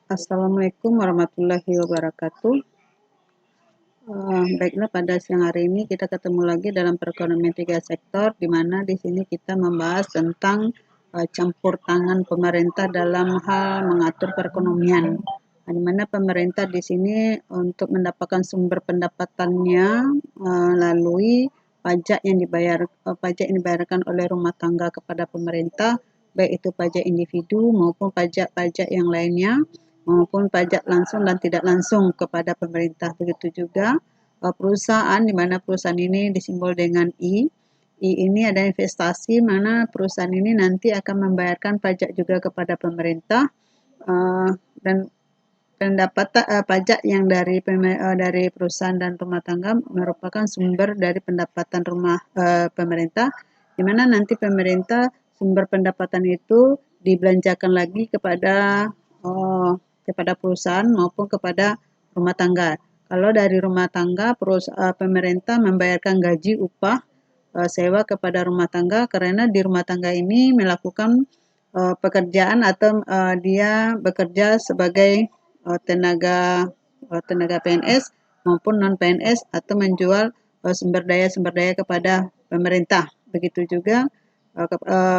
Assalamualaikum warahmatullahi wabarakatuh. Baiklah, pada siang hari ini kita ketemu lagi dalam perekonomian 3 sektor, di mana di sini kita membahas tentang campur tangan pemerintah dalam hal mengatur perekonomian. Di mana pemerintah di sini untuk mendapatkan sumber pendapatannya melalui pajak yang dibayarkan oleh rumah tangga kepada pemerintah, baik itu pajak individu maupun pajak-pajak yang lainnya, maupun pajak langsung dan tidak langsung kepada pemerintah. Begitu juga perusahaan, di mana perusahaan ini disimbol dengan I. I ini ada investasi, mana perusahaan ini nanti akan membayarkan pajak juga kepada pemerintah, dan pendapatan pajak yang dari perusahaan dan rumah tangga merupakan sumber dari pendapatan pemerintah, di mana nanti pemerintah sumber pendapatan itu dibelanjakan lagi kepada perusahaan maupun kepada rumah tangga. Kalau dari rumah tangga, pemerintah membayarkan gaji, upah, sewa kepada rumah tangga, karena di rumah tangga ini melakukan pekerjaan atau dia bekerja sebagai tenaga PNS maupun non PNS, atau menjual sumber daya kepada pemerintah. Begitu juga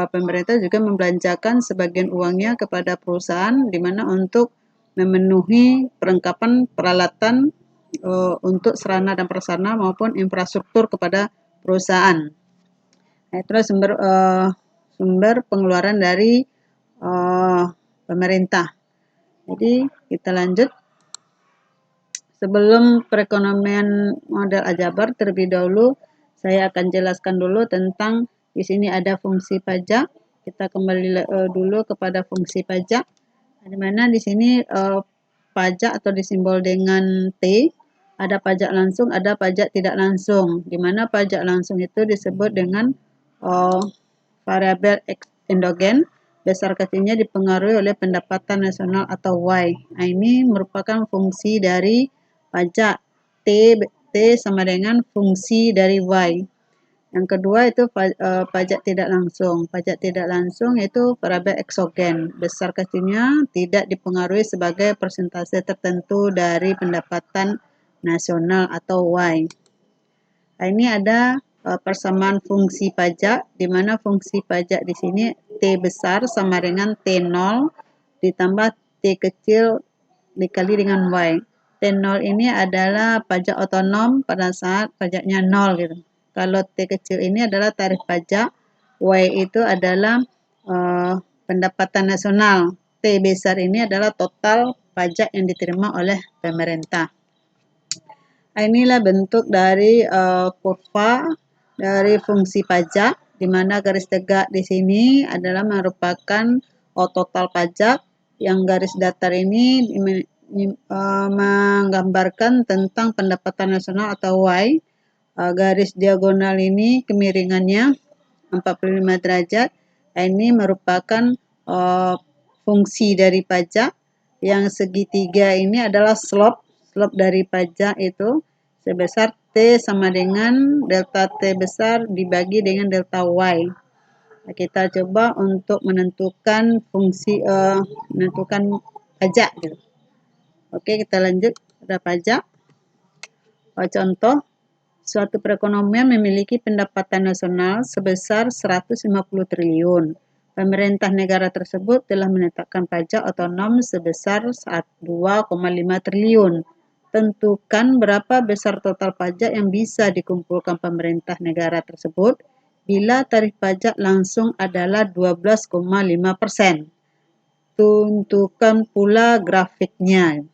pemerintah juga membelanjakan sebagian uangnya kepada perusahaan, di mana untuk memenuhi perlengkapan peralatan untuk sarana dan prasarana maupun infrastruktur kepada perusahaan. Nah, itulah sumber pengeluaran dari pemerintah. Jadi kita lanjut. Sebelum perekonomian model aljabar, terlebih dahulu saya akan jelaskan dulu tentang di sini ada fungsi pajak. Kita kembali dulu kepada fungsi pajak, di mana di sini pajak atau disimbol dengan T, ada pajak langsung, ada pajak tidak langsung. Di mana pajak langsung itu disebut dengan variabel endogen, besar kecilnya dipengaruhi oleh pendapatan nasional atau Y. Nah, ini merupakan fungsi dari pajak. T sama dengan fungsi dari Y. Yang kedua itu pajak tidak langsung. Pajak tidak langsung itu variabel eksogen, besar kecilnya tidak dipengaruhi sebagai persentase tertentu dari pendapatan nasional atau Y. Nah, ini ada persamaan fungsi pajak, di mana fungsi pajak di sini T besar sama dengan T0 ditambah T kecil dikali dengan Y. T0 ini adalah pajak otonom pada saat pajaknya 0 gitu. Kalau T kecil ini adalah tarif pajak, Y itu adalah pendapatan nasional. T besar ini adalah total pajak yang diterima oleh pemerintah. Inilah bentuk dari kurva dari fungsi pajak, di mana garis tegak di sini adalah merupakan total pajak, yang garis datar ini menggambarkan tentang pendapatan nasional atau Y. Garis diagonal ini kemiringannya 45 derajat. Ini merupakan fungsi dari pajak. Yang segitiga ini adalah slope dari pajak itu sebesar T sama dengan delta T besar dibagi dengan delta Y. Kita coba untuk menentukan menentukan pajak gitu. Oke, kita lanjut pada pajak. Contoh, suatu perekonomian memiliki pendapatan nasional sebesar 150 triliun. Pemerintah negara tersebut telah menetapkan pajak otonom sebesar 2,5 triliun. Tentukan berapa besar total pajak yang bisa dikumpulkan pemerintah negara tersebut bila tarif pajak langsung adalah 12,5%. Tentukan pula grafiknya.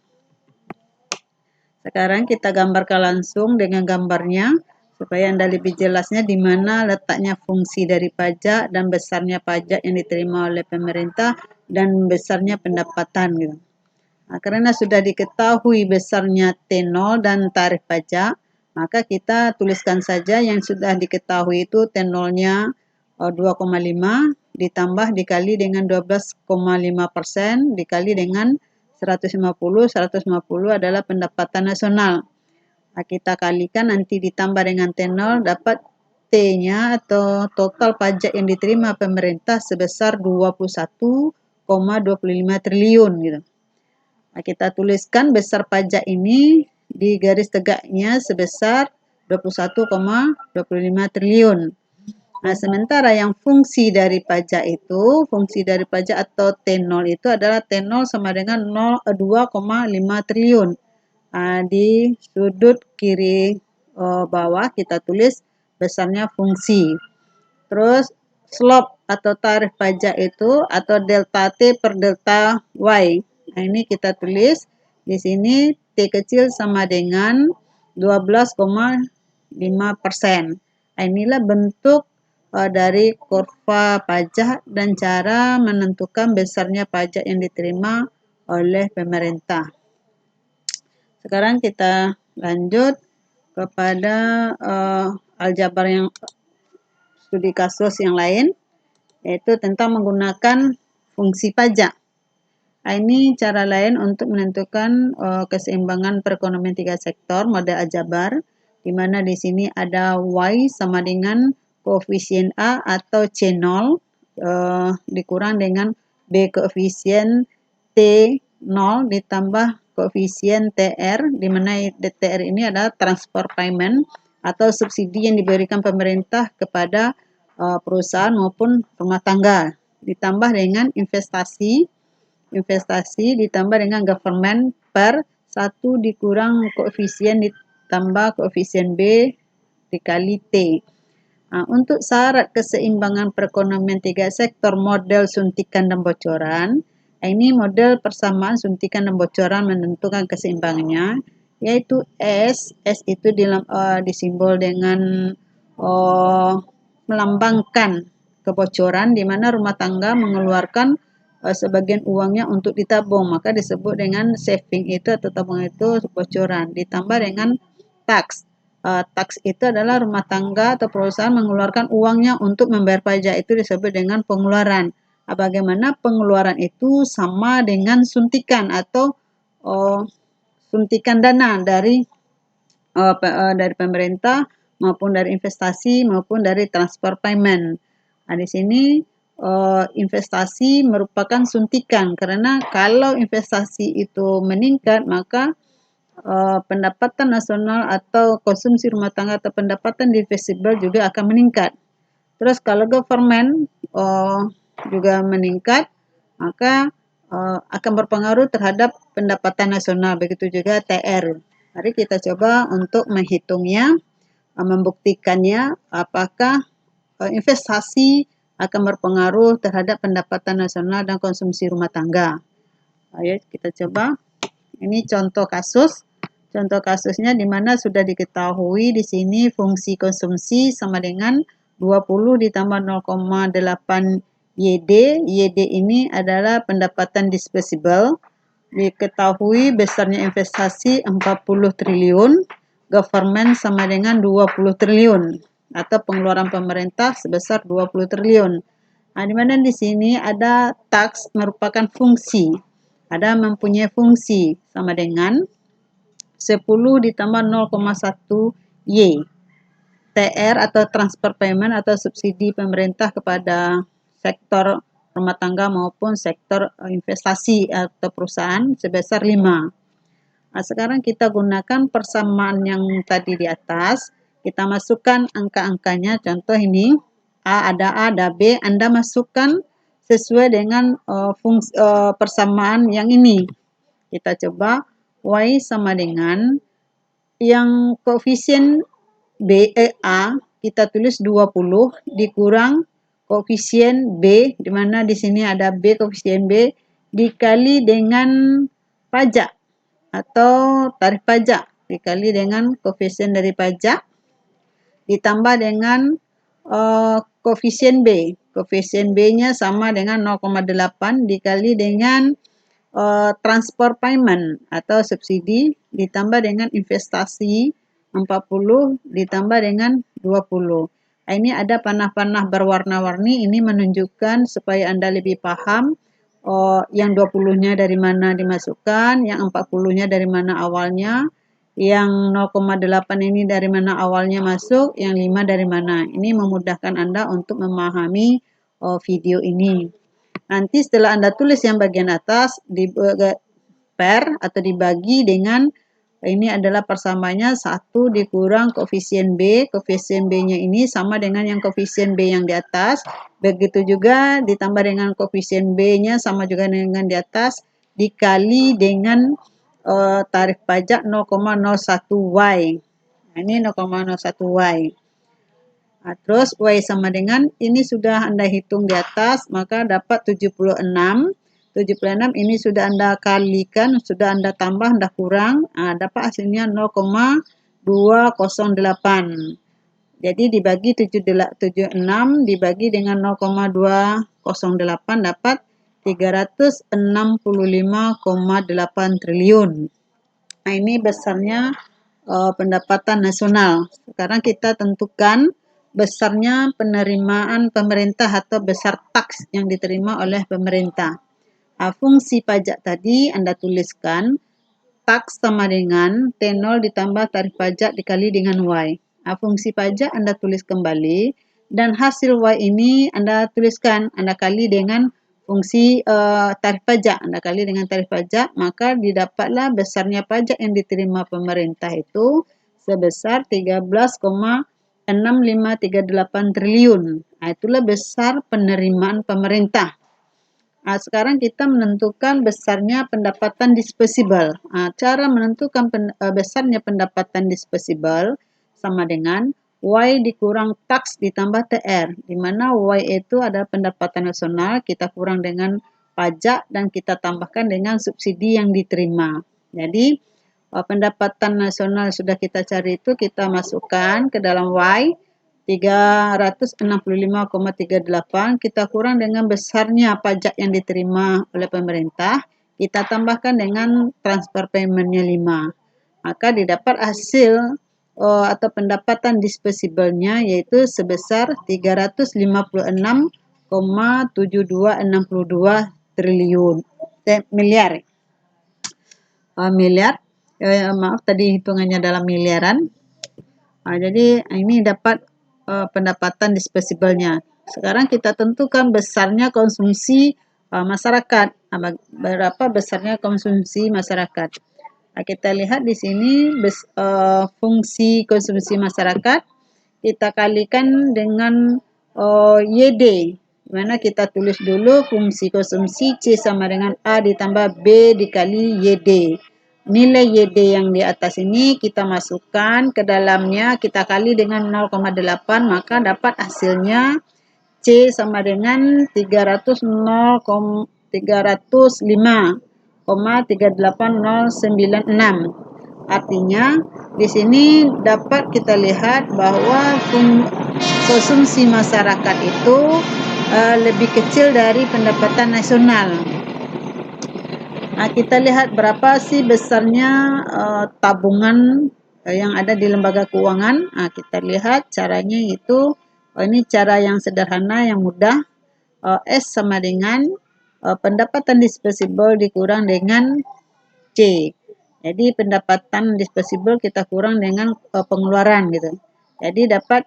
Sekarang kita gambarkan langsung dengan gambarnya supaya Anda lebih jelasnya di mana letaknya fungsi dari pajak dan besarnya pajak yang diterima oleh pemerintah dan besarnya pendapatan gitu. Nah, karena sudah diketahui besarnya T0 dan tarif pajak, maka kita tuliskan saja yang sudah diketahui itu T0-nya 2,5 ditambah dikali dengan 12,5% dikali dengan 150 adalah pendapatan nasional. Nah, kita kalikan nanti ditambah dengan T0 dapat T-nya atau total pajak yang diterima pemerintah sebesar 21,25 triliun gitu. Nah, kita tuliskan besar pajak ini di garis tegaknya sebesar 21,25 triliun. Nah, sementara yang fungsi dari pajak atau T0 itu adalah T0 sama dengan 2,5 triliun. Di sudut kiri bawah kita tulis besarnya fungsi. Terus slope atau tarif pajak itu atau delta T per delta Y. Nah, ini kita tulis di sini T kecil sama dengan 12,5%. Nah, inilah bentuk dari kurva pajak dan cara menentukan besarnya pajak yang diterima oleh pemerintah. Sekarang kita lanjut kepada aljabar yang studi kasus yang lain, yaitu tentang menggunakan fungsi pajak. Ini cara lain untuk menentukan keseimbangan perekonomian 3 sektor model aljabar, di mana di sini ada Y sama dengan koefisien A atau C0 dikurang dengan B koefisien T0 ditambah koefisien TR, di mana TR ini adalah transfer payment atau subsidi yang diberikan pemerintah kepada perusahaan maupun rumah tangga, ditambah dengan investasi ditambah dengan government per 1 dikurang koefisien ditambah koefisien B dikali T. Untuk syarat keseimbangan perekonomian 3 sektor model suntikan dan bocoran, ini model persamaan suntikan dan bocoran menentukan keseimbangannya, yaitu S itu disimbol dengan melambangkan kebocoran, di mana rumah tangga mengeluarkan sebagian uangnya untuk ditabung, maka disebut dengan saving itu atau tabungan itu bocoran. Ditambah dengan tax. Tax itu adalah rumah tangga atau perusahaan mengeluarkan uangnya untuk membayar pajak, itu disebut dengan pengeluaran. Bagaimana pengeluaran itu sama dengan suntikan atau suntikan dana dari pemerintah maupun dari investasi maupun dari transfer payment. Di sini investasi merupakan suntikan, karena kalau investasi itu meningkat maka pendapatan nasional atau konsumsi rumah tangga atau pendapatan divisible juga akan meningkat. Terus kalau government juga meningkat, maka akan berpengaruh terhadap pendapatan nasional. Begitu juga TR. Mari kita coba untuk menghitungnya, membuktikannya apakah investasi akan berpengaruh terhadap pendapatan nasional dan konsumsi rumah tangga. Ayo kita coba. Ini contoh kasus. Contoh kasusnya di mana sudah diketahui di sini fungsi konsumsi sama dengan 20 ditambah 0,8 YD. YD ini adalah pendapatan disposable. Diketahui besarnya investasi 40 triliun, government sama dengan 20 triliun atau pengeluaran pemerintah sebesar 20 triliun. Di mana di sini ada tax merupakan fungsi. Ada mempunyai fungsi sama dengan 10 ditambah 0,1 Y. TR atau transfer payment atau subsidi pemerintah kepada sektor rumah tangga maupun sektor investasi atau perusahaan sebesar 5. Sekarang kita gunakan persamaan yang tadi di atas. Kita masukkan angka-angkanya. Contoh ini, A, ada B. Anda masukkan sesuai dengan persamaan yang ini. Kita coba. Y sama dengan yang koefisien A kita tulis 20 dikurang koefisien B, di mana di sini ada B koefisien B dikali dengan pajak atau tarif pajak dikali dengan koefisien dari pajak ditambah dengan koefisien B. Koefisien B-nya sama dengan 0,8 dikali dengan transfer payment atau subsidi ditambah dengan investasi 40 ditambah dengan 20. Ini ada panah-panah berwarna-warni, ini menunjukkan supaya Anda lebih paham yang 20-nya dari mana dimasukkan, yang 40-nya dari mana awalnya, yang 0,8 ini dari mana awalnya masuk, yang 5 dari mana. Ini memudahkan Anda untuk memahami video ini. Nanti setelah Anda tulis yang bagian atas, per atau dibagi dengan ini adalah persamanya 1 dikurang koefisien B. Koefisien B-nya ini sama dengan yang koefisien B yang di atas. Begitu juga ditambah dengan koefisien B-nya sama juga dengan di atas. Dikali dengan tarif pajak 0,01Y. Nah, ini 0,01Y. Nah, terus Y sama dengan, ini sudah Anda hitung di atas, maka dapat 76. 76 ini sudah Anda kalikan, sudah Anda tambah, Anda kurang, dapat hasilnya 0,208. Jadi dibagi 76 dibagi dengan 0,208 dapat 365,8 triliun. Nah, ini besarnya pendapatan nasional. Sekarang kita tentukan besarnya penerimaan pemerintah atau besar taks yang diterima oleh pemerintah. Fungsi pajak tadi Anda tuliskan, taks sama dengan T0 ditambah tarif pajak dikali dengan Y. Fungsi pajak Anda tulis kembali, dan hasil Y ini Anda tuliskan, Anda kali dengan fungsi tarif pajak, Anda kali dengan tarif pajak, maka didapatlah besarnya pajak yang diterima pemerintah itu sebesar 13,6538 triliun. Itulah besar penerimaan pemerintah. Sekarang kita menentukan besarnya pendapatan disposable. Cara menentukan besarnya pendapatan disposable sama dengan Y dikurang taks ditambah TR, di mana Y itu adalah pendapatan nasional, kita kurang dengan pajak dan kita tambahkan dengan subsidi yang diterima. Jadi pendapatan nasional sudah kita cari itu, kita masukkan ke dalam Y 365,38, kita kurang dengan besarnya pajak yang diterima oleh pemerintah, kita tambahkan dengan transfer payment-nya 5. Maka didapat hasil atau pendapatan disposable-nya yaitu sebesar 356,7262 triliun miliar. Maaf tadi hitungannya dalam miliaran. Jadi ini dapat pendapatan disposable-nya. Sekarang kita tentukan besarnya konsumsi masyarakat. Berapa besarnya konsumsi masyarakat? Kita lihat di sini fungsi konsumsi masyarakat kita kalikan dengan YD. Di mana kita tulis dulu fungsi konsumsi C sama dengan A ditambah B dikali YD. Nilai YD yang di atas ini kita masukkan ke dalamnya, kita kali dengan 0,8, maka dapat hasilnya C sama dengan 305,38096. Artinya di sini dapat kita lihat bahwa konsumsi masyarakat itu lebih kecil dari pendapatan nasional. Kita lihat berapa sih besarnya tabungan yang ada di lembaga keuangan. Kita lihat caranya itu, ini cara yang sederhana, yang mudah. S sama dengan pendapatan disposable dikurang dengan C. Jadi pendapatan disposable kita kurang dengan pengeluaran gitu. Jadi dapat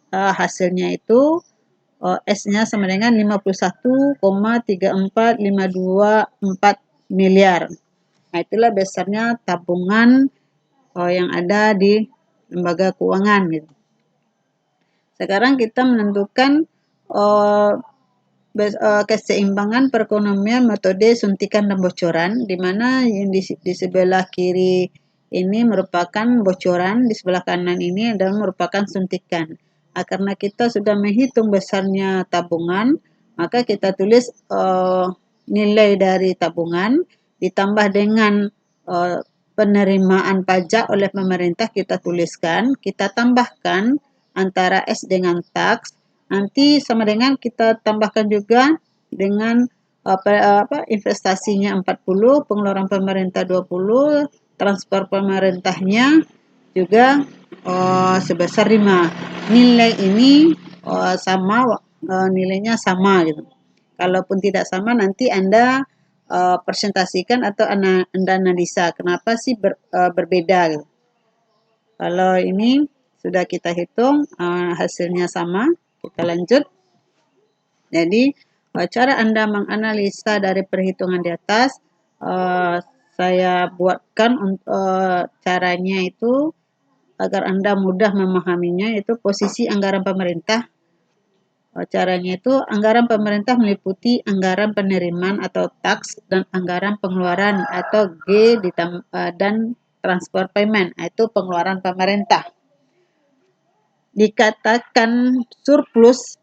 hasilnya itu S-nya sama dengan 51,34524 miliar. Itulah besarnya tabungan yang ada di lembaga keuangan gitu. Sekarang kita menentukan keseimbangan perekonomian metode suntikan dan bocoran, di mana yang di sebelah kiri ini merupakan bocoran, di sebelah kanan ini adalah merupakan suntikan. Karena kita sudah menghitung besarnya tabungan, maka kita tulis nilai dari tabungan ditambah dengan penerimaan pajak oleh pemerintah, kita tuliskan, kita tambahkan antara S dengan taks, nanti sama dengan kita tambahkan juga dengan investasinya 40, pengeluaran pemerintah 20, transfer pemerintahnya juga sebesar 5. Nilai ini sama, nilainya sama gitu. Kalaupun tidak sama, nanti Anda presentasikan atau Anda analisa kenapa sih berbeda gitu. Kalau ini sudah kita hitung hasilnya sama, kita lanjut. Jadi cara Anda menganalisa dari perhitungan di atas, saya buatkan caranya itu agar Anda mudah memahaminya, itu posisi anggaran pemerintah. Caranya itu anggaran pemerintah meliputi anggaran penerimaan atau tax dan anggaran pengeluaran atau dan transfer payment, itu pengeluaran pemerintah. Dikatakan surplus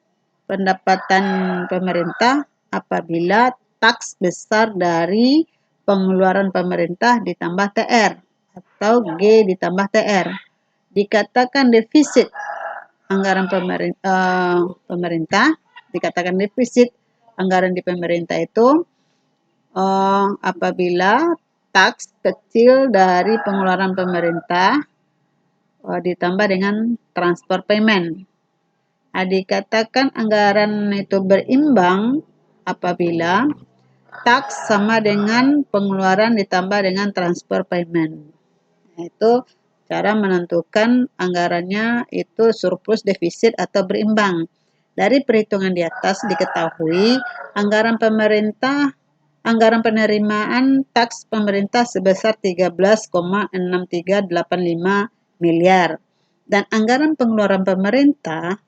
pendapatan pemerintah apabila tax besar dari pengeluaran pemerintah ditambah TR atau G ditambah TR. Dikatakan defisit anggaran pemerintah, dikatakan defisit anggaran di pemerintah itu apabila tax kecil dari pengeluaran pemerintah ditambah dengan transfer payment. Dikatakan anggaran itu berimbang apabila tax sama dengan pengeluaran ditambah dengan transfer payment. Itu cara menentukan anggarannya itu surplus, defisit, atau berimbang. Dari perhitungan di atas diketahui anggaran penerimaan taks pemerintah sebesar 13,6385 miliar. Dan anggaran pengeluaran pemerintah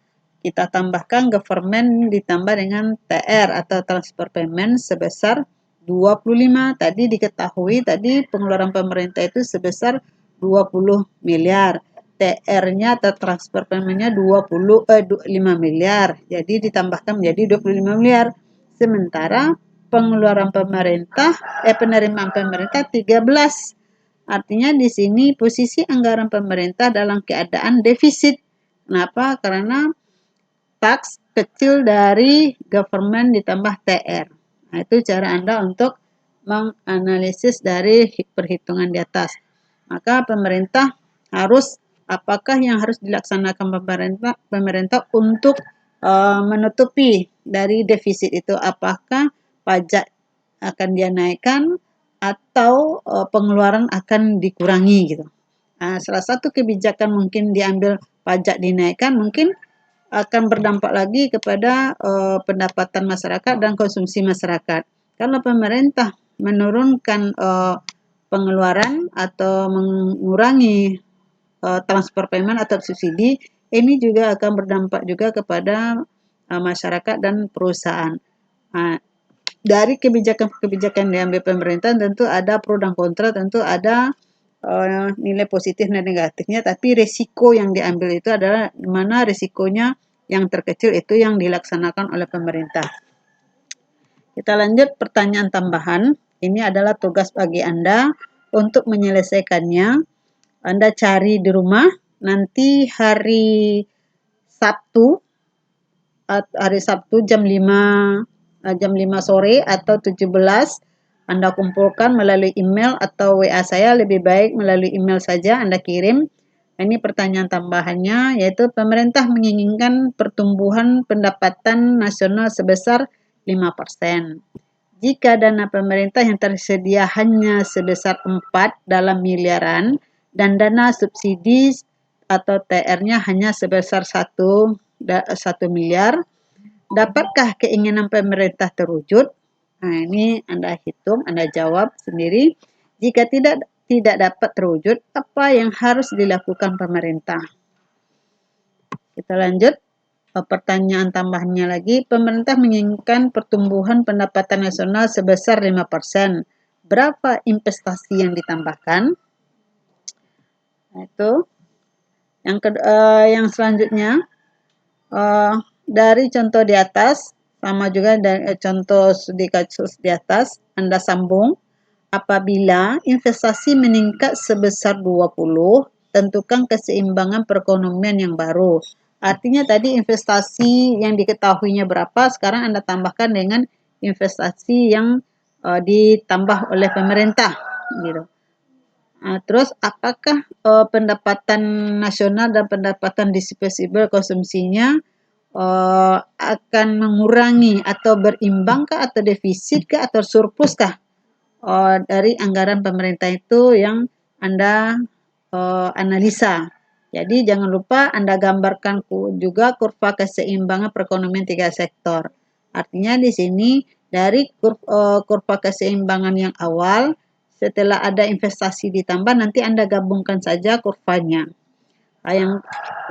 kita tambahkan government ditambah dengan TR atau transfer payment sebesar 25. Tadi diketahui tadi pengeluaran pemerintah itu sebesar 20 miliar. TR-nya atau transfer payment-nya 5 miliar. Jadi ditambahkan menjadi 25 miliar. Sementara pengeluaran pemerintah, penerimaan pemerintah 13. Artinya di sini posisi anggaran pemerintah dalam keadaan defisit. Kenapa? Karena tax kecil dari government ditambah TR. Nah, itu cara Anda untuk menganalisis dari perhitungan di atas. Maka pemerintah harus, apakah yang harus dilaksanakan pemerintah untuk menutupi dari defisit itu? Apakah pajak akan dia naikkan atau pengeluaran akan dikurangi gitu. Nah, salah satu kebijakan mungkin diambil pajak dinaikkan, mungkin akan berdampak lagi kepada pendapatan masyarakat dan konsumsi masyarakat. Kalau pemerintah menurunkan pengeluaran atau mengurangi transfer payment atau subsidi, ini juga akan berdampak juga kepada masyarakat dan perusahaan. Nah, dari kebijakan-kebijakan yang diambil pemerintah tentu ada pro dan kontra, tentu ada nilai positif dan negatifnya, tapi risiko yang diambil itu adalah mana risikonya yang terkecil itu yang dilaksanakan oleh pemerintah. Kita lanjut pertanyaan tambahan. Ini adalah tugas bagi Anda untuk menyelesaikannya. Anda cari di rumah, nanti hari Sabtu jam 5 sore atau 17 Anda kumpulkan melalui email atau WA saya, lebih baik melalui email saja Anda kirim. Ini pertanyaan tambahannya, yaitu pemerintah menginginkan pertumbuhan pendapatan nasional sebesar 5%. Jika dana pemerintah yang tersedia hanya sebesar 4 dalam miliaran dan dana subsidi atau TR-nya hanya sebesar 1 miliar, dapatkah keinginan pemerintah terwujud? Nah, ini Anda hitung, Anda jawab sendiri. Jika tidak dapat terwujud, apa yang harus dilakukan pemerintah? Kita lanjut. Pertanyaan tambahannya lagi, pemerintah menginginkan pertumbuhan pendapatan nasional sebesar 5%. Berapa investasi yang ditambahkan? Nah, itu. Yang selanjutnya, dari contoh di atas, sama juga dari contoh di kasus di atas, Anda sambung. Apabila investasi meningkat sebesar 20, tentukan keseimbangan perekonomian yang baru. Artinya tadi investasi yang diketahuinya berapa, sekarang Anda tambahkan dengan investasi yang ditambah oleh pemerintah. Gitu. Nah, terus apakah pendapatan nasional dan pendapatan disposable konsumsinya akan mengurangi atau berimbangkah atau defisitkah atau surpluskah dari anggaran pemerintah itu yang Anda analisa. Jadi jangan lupa Anda gambarkan juga kurva keseimbangan perekonomian 3 sektor. Artinya di sini dari kurva keseimbangan yang awal setelah ada investasi ditambah, nanti Anda gabungkan saja kurvanya. Nah,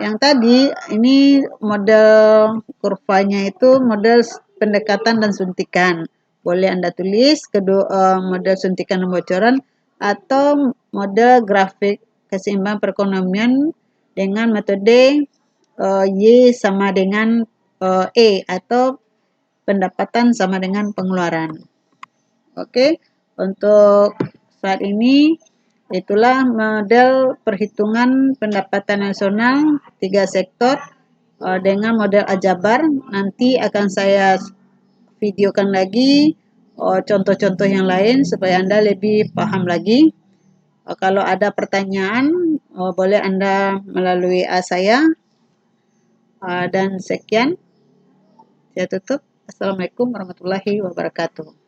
yang tadi ini model kurvanya itu model pendekatan dan suntikan. Boleh Anda tulis kedua model suntikan dan bocoran atau model grafik keseimbangan perekonomian dengan metode Y sama dengan E atau pendapatan sama dengan pengeluaran. Oke, untuk saat ini itulah model perhitungan pendapatan nasional 3 sektor dengan model aljabar. Nanti akan saya videokan lagi contoh-contoh yang lain supaya Anda lebih paham lagi. Kalau ada pertanyaan boleh Anda melalui saya. Dan sekian, saya tutup. Assalamualaikum warahmatullahi wabarakatuh.